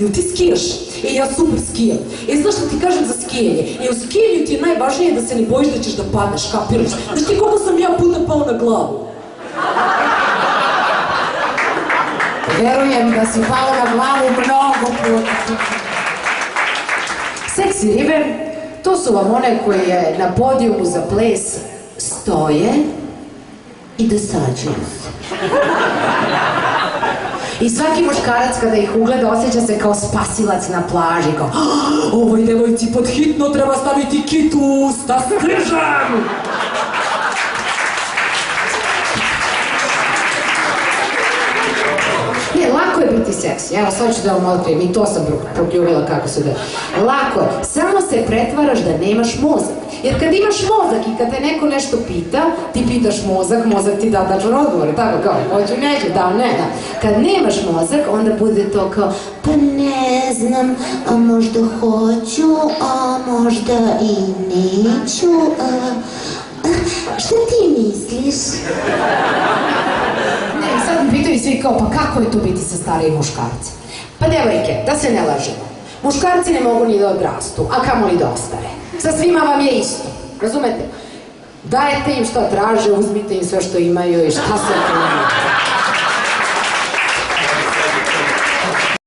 jel ti skijaš? Ja super skijam. Znaš što ti kažem za skijanje? U skijanju ti je najvažnije da se ne bojiš da ćeš da padneš, kapiraš? Znaš ti koliko sam ja puta pao na glavu? Verujem da si pao na glavu mnogo puta. Seksi ribe, to su vam one koje na podijumu za ples stoje i dosađuju se. I svaki muškarac kada ih ugleda osjeća se kao spasilac na plaži, kao ovoj devojci pod hitno treba staviti kit u usta, stižem! Lako je biti seksi, evo sad ću da vam otkrijem, i to sam prokljuvila kako se da. Lako je, samo se pretvaraš da nemaš mozak. Jer kad imaš mozak i kad te neko nešto pita, ti pitaš mozak, mozak ti da tačan odgovor, tako kao, hoću, neću, da, ne, da. Kad nemaš mozak, onda bude to kao, pa ne znam, a možda hoću, a možda i neću, šta ti misliš? Sad mi pitaju svi kao, pa kako je to biti sa starijim muškarcem? Pa devojke, da se ne lažemo, muškarci ne mogu ni da odrastu, a kamoli da ostare. Sa svima vam je isto, razumete? Dajete im šta traže, uzmite im sve što imaju i šta se to imaju.